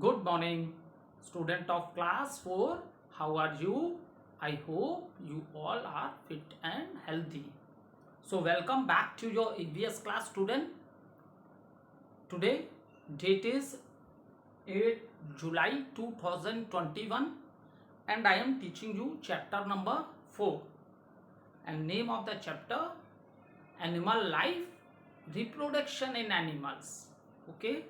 Good morning, student of class 4. How are you? I hope you all are fit and healthy. So, welcome back to your EVS class, student. Today, date is 8 July 2021, and I am teaching you chapter number 4. And name of the chapter Animal Life, Reproduction in Animals. Okay.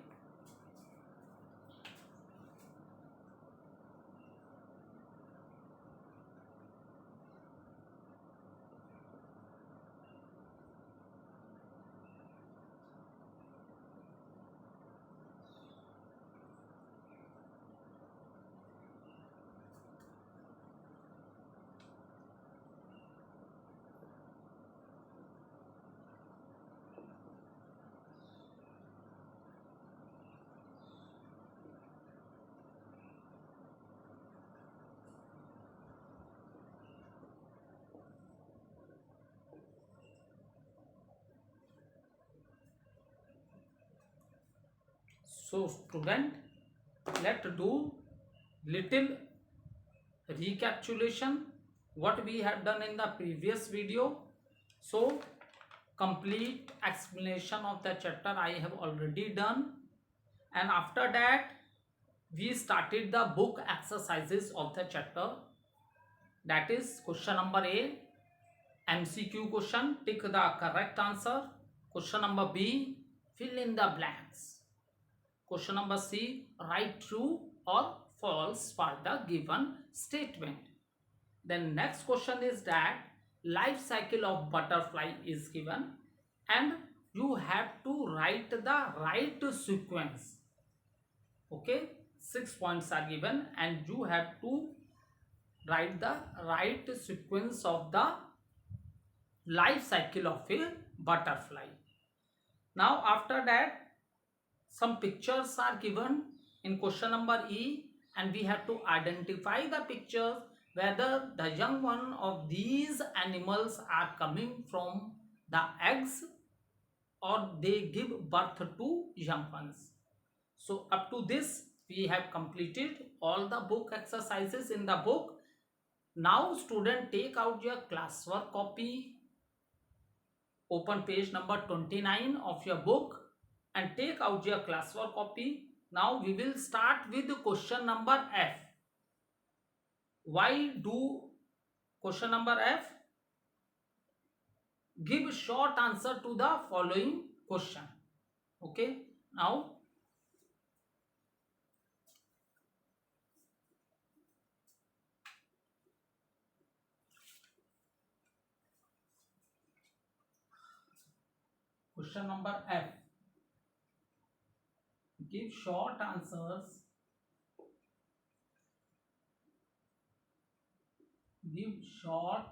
So, student, let's do little recapitulation what we have done in the previous video. So, complete explanation of the chapter I have already done, and after that we started the book exercises of the chapter. That is question number A, MCQ question, tick the correct answer. Question number B, fill in the blanks. Question number C, write true or false for the given statement. Then next question is that life cycle of butterfly is given and you have to write the right sequence. Okay, 6 points are given and you have to write the right sequence of the life cycle of a butterfly. Now after that, some pictures are given in question number E and we have to identify the pictures whether the young one of these animals are coming from the eggs or they give birth to young ones. So up to this we have completed all the book exercises in the book. Now student, take out your classwork copy, open page number 29 of your book and take out your classwork copy. Now we will start with the question number F. Why do question number F? Give short answer to the following question. Okay. Now question number F. Give short answers. Give short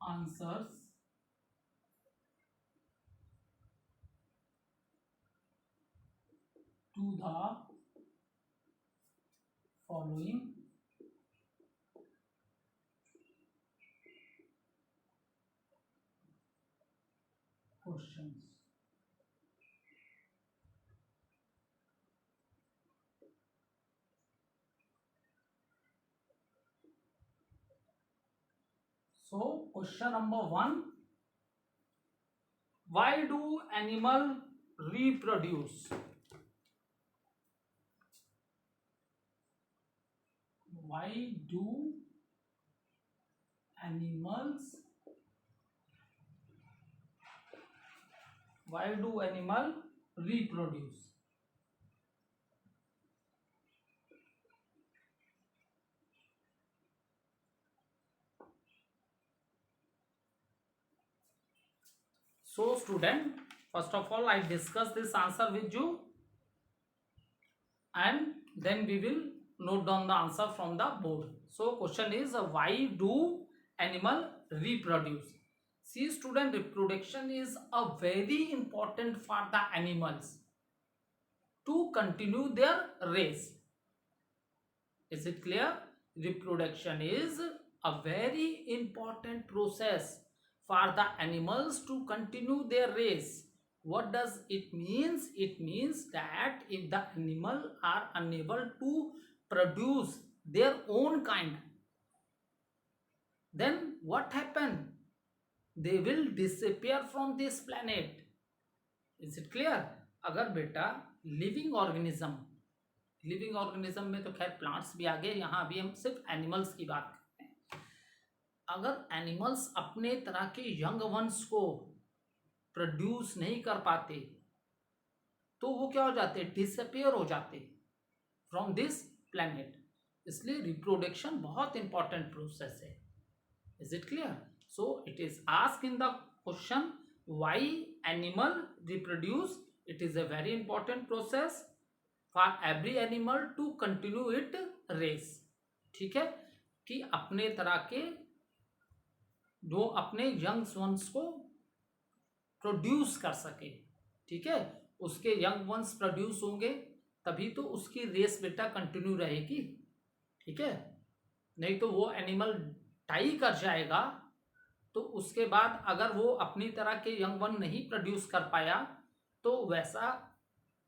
answers to the following questions. So question number 1, why do animal reproduce? Why do animals reproduce? So student, first of all I discuss this answer with you and then we will note down the answer from the board. So question is, why do animal reproduce? See student, reproduction is a very important for the animals to continue their race. Is it clear? Reproduction is a very important process for the animals to continue their race. What does it means? It means that if the animal are unable to produce their own kind, then what happen? They will disappear from this planet. Is it clear? अगर बेटा living organism, living organism में तो खैर plants भी आ गए, यहाँ अभी हम सिर्फ एनिमल्स की बात करते हैं। अगर एनिमल्स अपने तरह के यंग वंस को प्रोड्यूस नहीं कर पाते तो वो क्या हो जाते, डिसअपियर हो जाते फ्रॉम दिस प्लैनेट। इसलिए रिप्रोडक्शन बहुत इंपॉर्टेंट प्रोसेस है। Is it clear? So it is ask in the question why animal reproduce. It is a very important process for every animal to continue it race. ठीक है, कि अपने तरह के जो अपने यंग वंस को प्रोड्यूस कर सके। ठीक है, उसके यंग वंस प्रोड्यूस होंगे तभी तो उसकी रेस बेटा कंटिन्यू रहेगी। ठीक है, नहीं तो वो एनिमल डाई कर जाएगा तो उसके बाद अगर वो अपनी तरह के यंग वन नहीं प्रोड्यूस कर पाया तो वैसा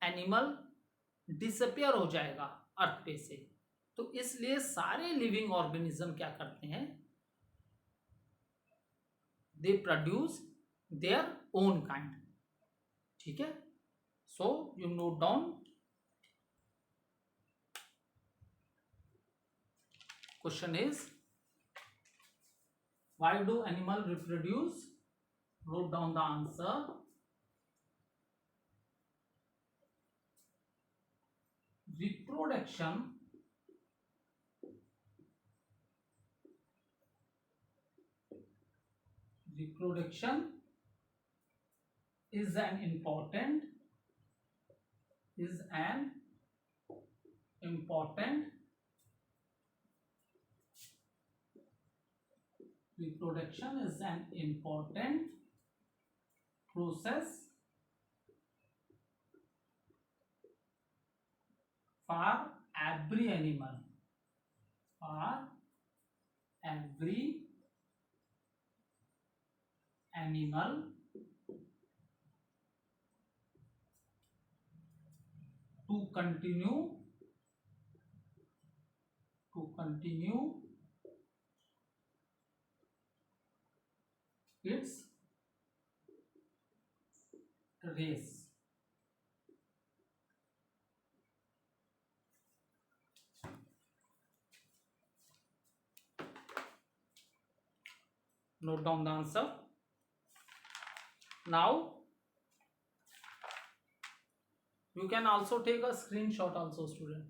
एनिमल डिसअपियर हो जाएगा अर्थ पे से। तो इसलिए सारे लिविंग ऑर्गेनिज्म क्या करते हैं, they produce their own kind. ठीक है, so you note down. Question is why do animal reproduce? Wrote down the answer. Reproduction is an important reproduction is an important process for every animal, to continue its race. Note down the answer. Now you can also take a screenshot also, student.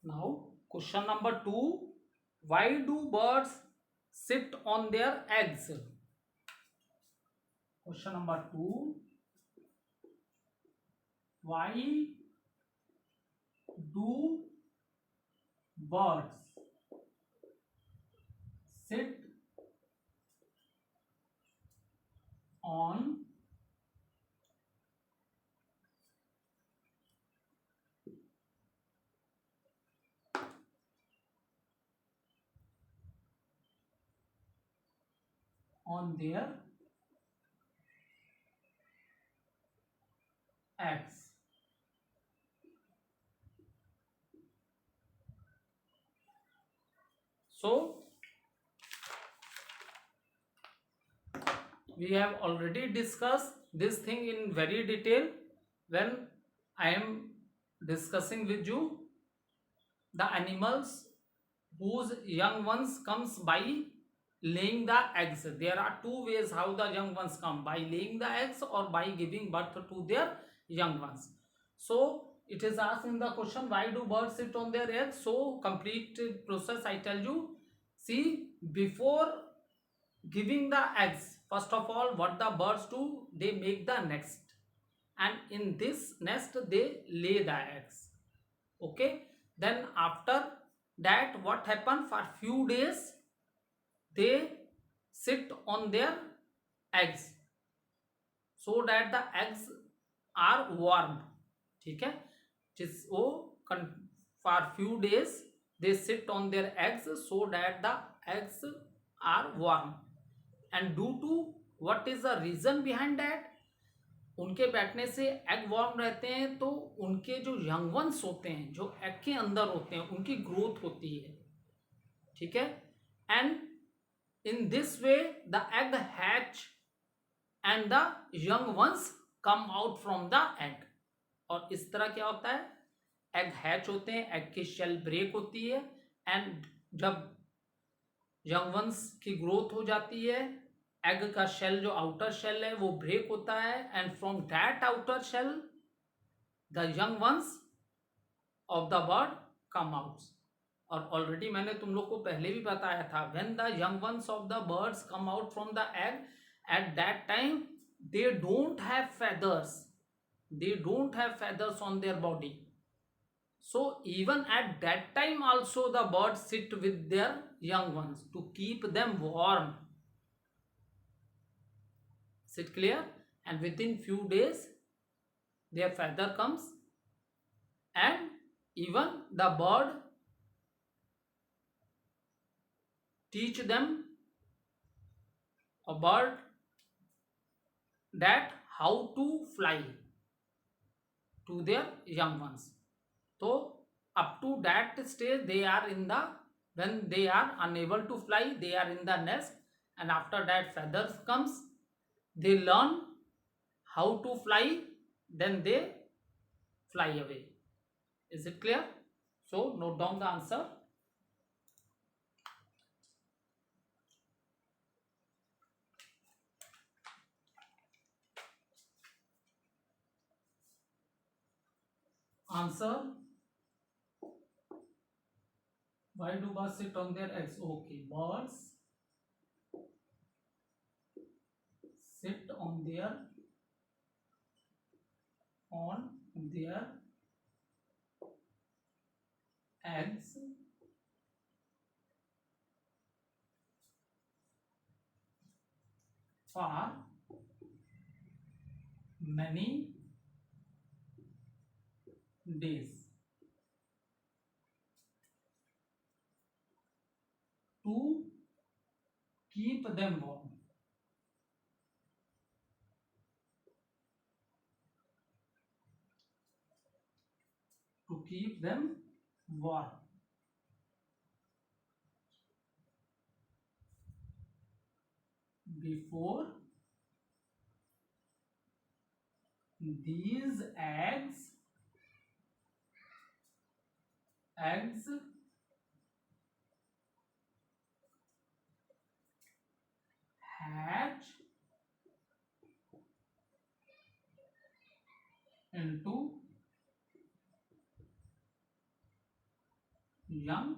Now question number 2, why do birds sit on their eggs? Question number 2, why do birds sit on their eggs? So we have already discussed this thing in very detail when I am discussing with you the animals whose young ones comes by laying the eggs. There are two ways how the young ones come, by laying the eggs or by giving birth to their young ones. So it is asked in the question, why do birds sit on their eggs? So complete process I tell you. See, before giving the eggs, first of all what the birds do, they make the nest and in this nest they lay the eggs. Okay, then after that what happen, for few days they sit on their eggs so that the eggs are warm. ठीक है, जिस वो for few days they sit on their eggs so that the eggs are warm. And due to what is the reason behind that, उनके बैठने से egg warm रहते हैं तो उनके जो यंग वंस होते हैं, जो एग के अंदर होते हैं, उनकी ग्रोथ होती है. ठीक है, and in this way the egg hatch and the young once come out from the egg. और इस तरह क्या होता है, एग हैच होते हैं, एग की शेल ब्रेक होती है, एंड जब यंग वंस की ग्रोथ हो जाती है, एग का शेल जो आउटर शेल है वो ब्रेक होता है, and from that outer shell the young ones of the bird come out. और ऑलरेडी मैंने तुम लोग को पहले भी बताया था, when the young ones of the birds come out from the egg, at that time they don't have feathers, they don't have feathers on their body. So even at that time also the birds sit with their young ones to keep them warm. Is it clear? And within few days their feather comes, and even the bird teach them a bird that how to fly to their young ones. So up to that stage they are in the, when they are unable to fly, they are in the nest, and after that feathers comes, they learn how to fly, then they fly away. Is it clear? So note down the answer. Answer: why do birds sit on their eggs? Okay, birds sit on their eggs for many days to keep them warm. To keep them warm. Before these eggs hatch into young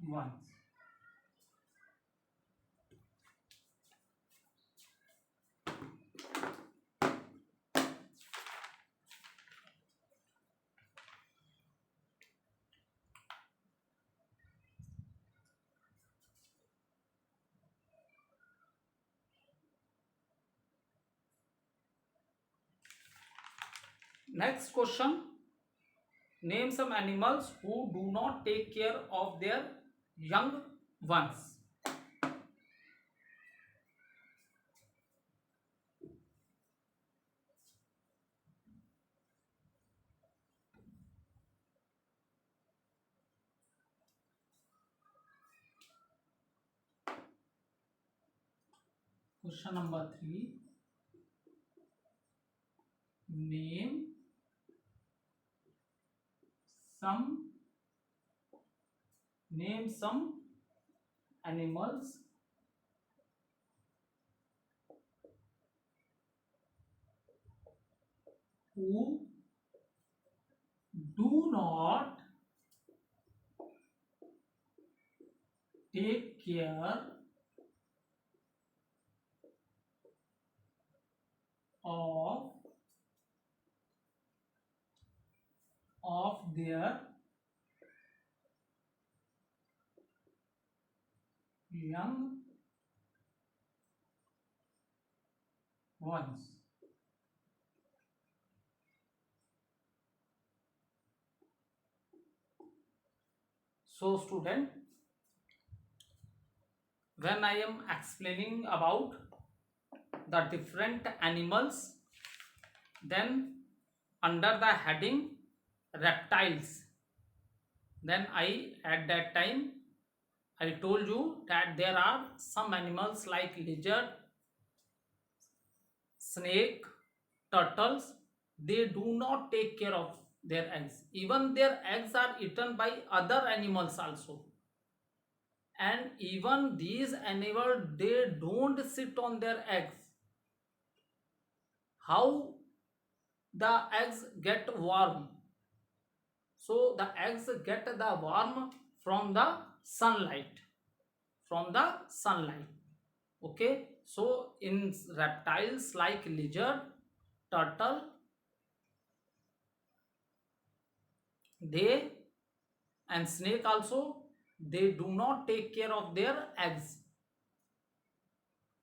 ones. Next question: name some animals who do not take care of their young ones. Question number 3: name some animals who do not take care of of their young ones. So student, when I am explaining about the different animals, then under the heading reptiles, then I at that time I told you that there are some animals like lizard, snake, turtles. They do not take care of their eggs. Even their eggs are eaten by other animals also. And even these animals, they don't sit on their eggs. How the eggs get warm? So the eggs get the warm from the sunlight. From the sunlight. Okay. So in reptiles like lizard, turtle, they and snake also, they do not take care of their eggs,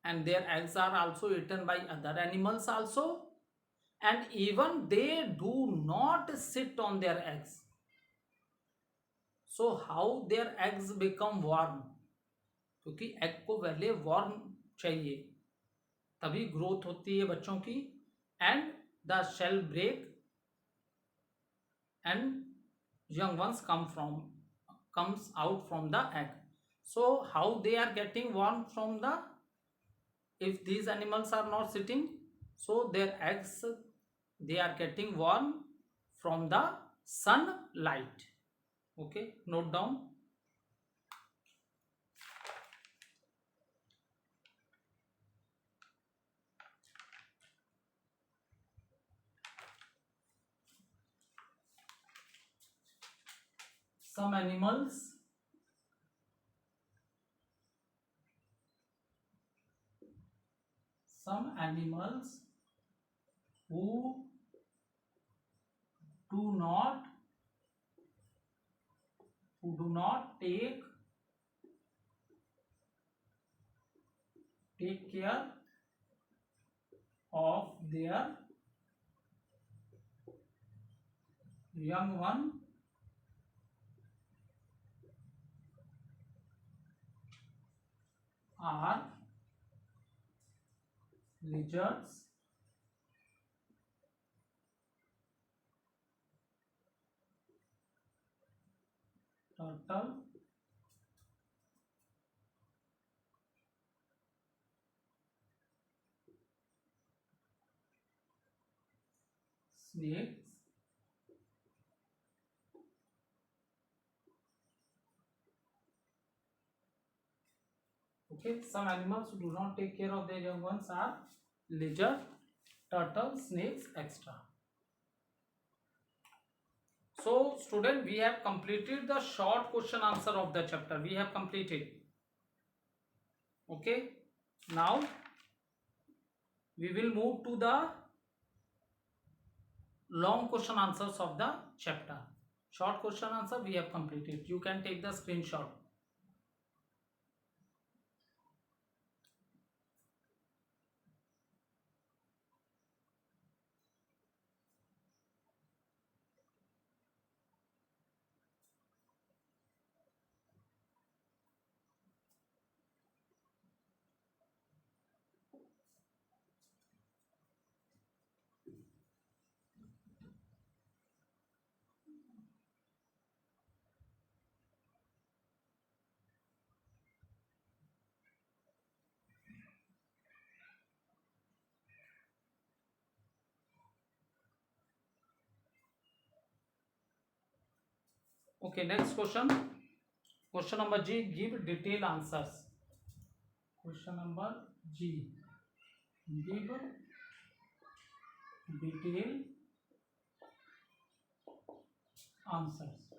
and their eggs are also eaten by other animals also, and even they do not sit on their eggs. So how their eggs become warm? क्योंकि egg को पहले warm चाहिए, तभी growth होती है बच्चों की, and the shell break and young ones comes out from the egg. So how they are getting warm from the, if these animals are not sitting, so their eggs, they are getting warm from the sunlight. Okay, note down. Some animals who do not take care of their young one are lizards, turtle, snakes, okay. Some animals who do not take care of their young ones are lizard, turtle, snakes, etc. So student, we have completed the short question answer of the chapter. We have completed. Okay. Now we will move to the long question answers of the chapter. Short question answer we have completed. You can take the screenshot. Okay, next question. Question number G, give detailed answers. Question number G, give detailed answers.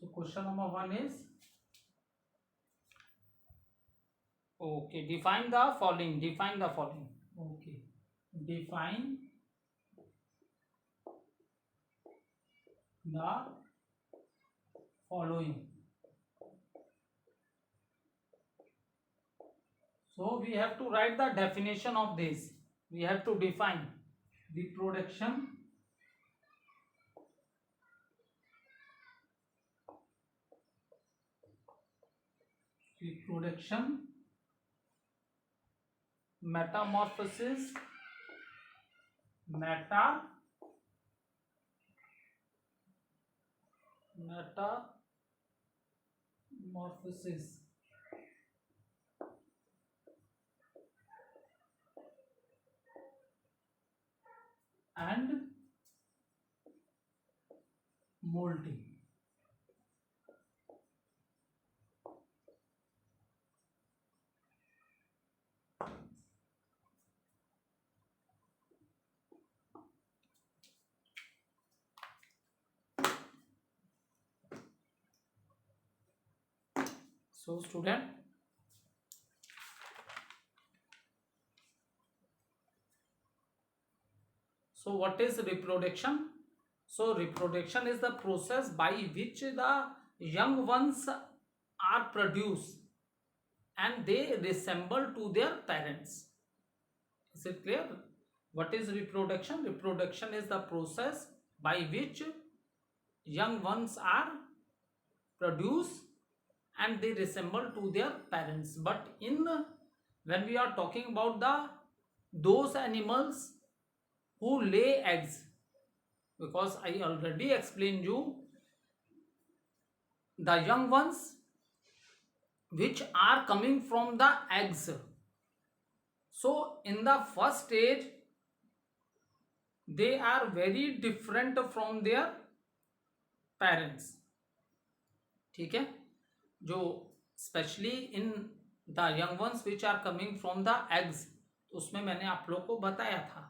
So question number 1 is, Okay, define the following. Define the following. Okay, define the following. So we have to write the definition of this. We have to define reproduction, reproduction, metamorphosis, meta, metamorphosis, and molting. So student, so what is reproduction? So reproduction is the process by which the young ones are produced and they resemble to their parents. Is it clear? What is reproduction? Reproduction is the process by which young ones are produced and they resemble to their parents. But in when we are talking about the those animals who lay eggs, because I already explained you the young ones which are coming from the eggs. So in the first stage they are very different from their parents. ठीक है, जो specially in the young ones which are coming from the eggs, तो उसमें मैंने आप लोग को बताया था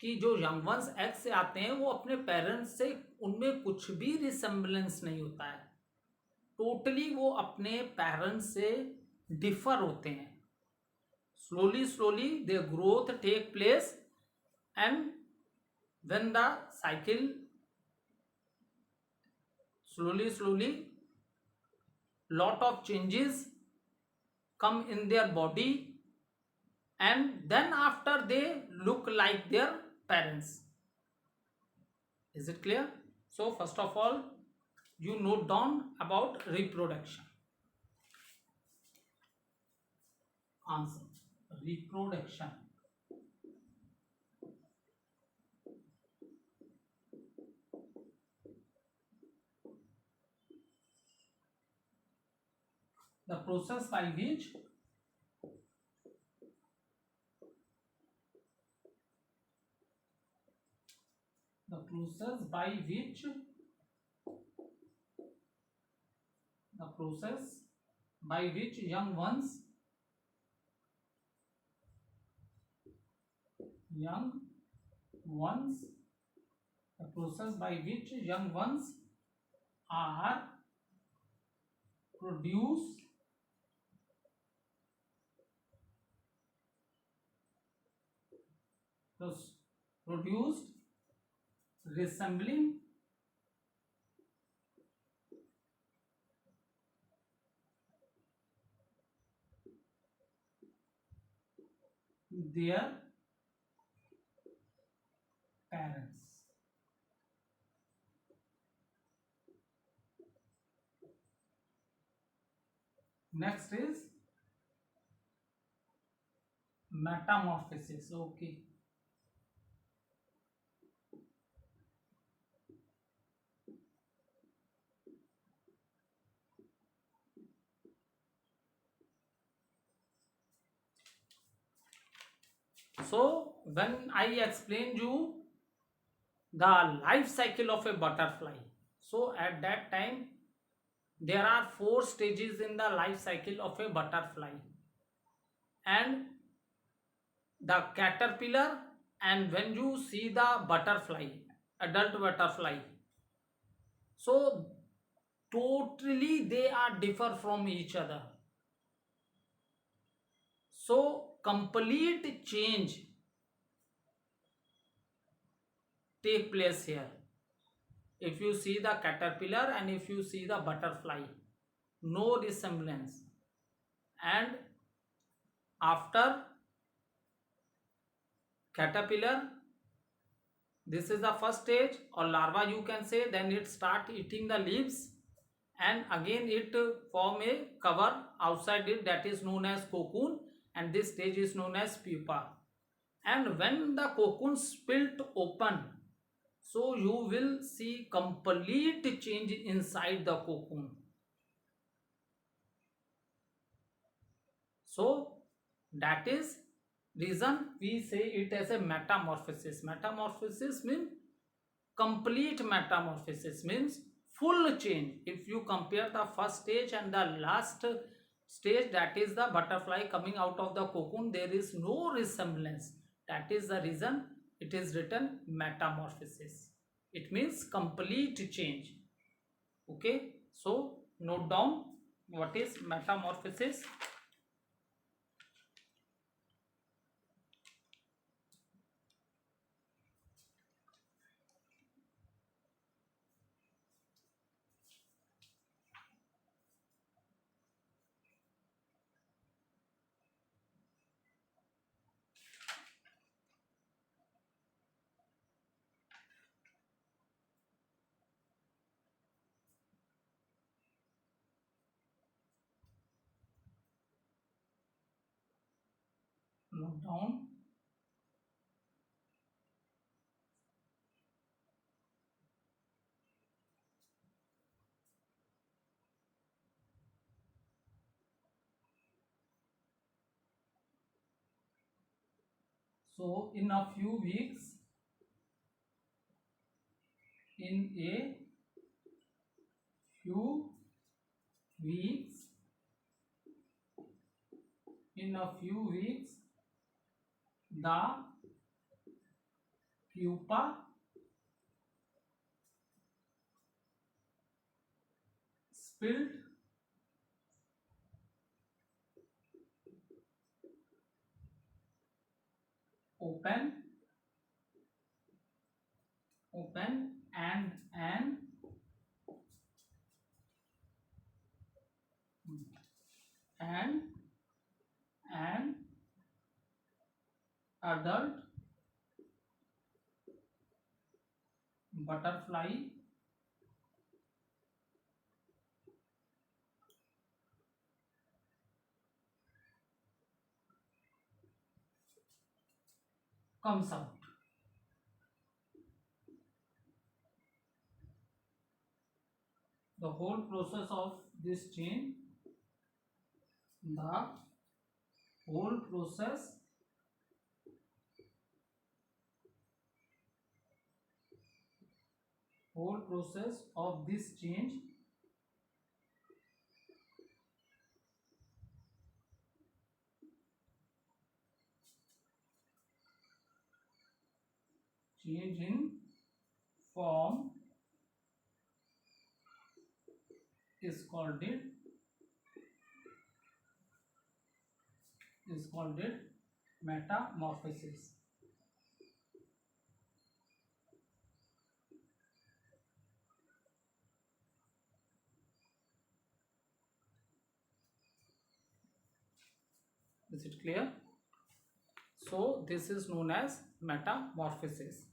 कि जो यंग वंस एग से आते हैं वो अपने पेरेंट्स से उनमें कुछ भी रिसेम्बलेंस नहीं होता है, टोटली वो अपने पेरेंट्स से डिफर होते हैं. Slowly their growth take place and when the cycle slowly lot of changes come in their body and then after they look like their parents. Is it clear? So first of all you note down about reproduction. Answer: reproduction. The process by which the process by which the process by which young ones the process by which young ones are produced resembling their parents. Next is metamorphosis. Okay. So when I explained you the life cycle of a butterfly, so at that time there are 4 stages in the life cycle of a butterfly, and the caterpillar, and when you see the butterfly, adult butterfly, so totally they are differ from each other. So complete change take place here. If you see the caterpillar and if you see the butterfly, no resemblance. And after caterpillar, this is the first stage or larva you can say, then it start eating the leaves and again it form a cover outside it, that is known as cocoon, and this stage is known as pupa. And when the cocoon split open, so you will see complete change inside the cocoon. So that is reason we say it as a metamorphosis. Metamorphosis means complete metamorphosis, means full change. If you compare the first stage and the last stage, that is the butterfly coming out of the cocoon, there is no resemblance. That is the reason it is written metamorphosis. It means complete change. Okay, so note down what is metamorphosis. Note down. So in a few weeks, in a few weeks, in a few weeks, the pupa spilled open, and an adult butterfly comes out. The whole process of this chain, the whole process of this change in form is called metamorphosis. Is it clear? So this is known as metamorphosis.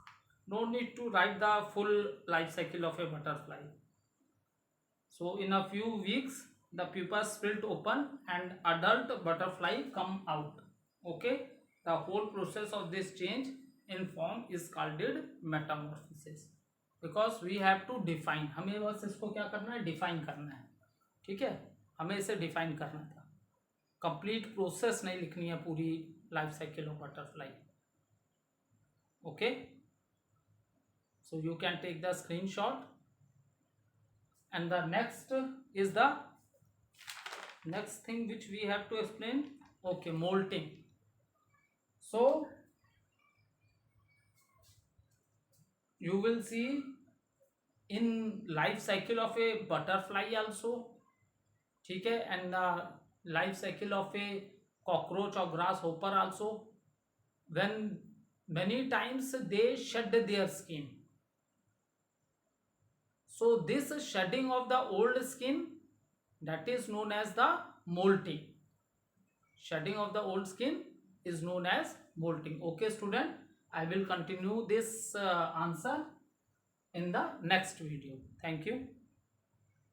No need to write the full life cycle of a butterfly. So in a few weeks, the pupa split open and adult butterfly come out. Okay, the whole process of this change in form is called metamorphosis. Because we have to define, हमें बस इसको क्या करना है, define करना है. ठीक है, हमें इसे डिफाइन करना था. कंप्लीट प्रोसेस नहीं लिखनी है पूरी life cycle of butterfly. Okay, so you can take the screenshot. And the next is the next thing which we have to explain. Okay, molting. So you will see in life cycle of a butterfly also, ठीक है, and the life cycle of a cockroach or grasshopper also, when many times they shed their skin. So this shedding of the old skin, that is known as the molting. Shedding of the old skin is known as molting. Okay student, I will continue this answer in the next video. Thank you.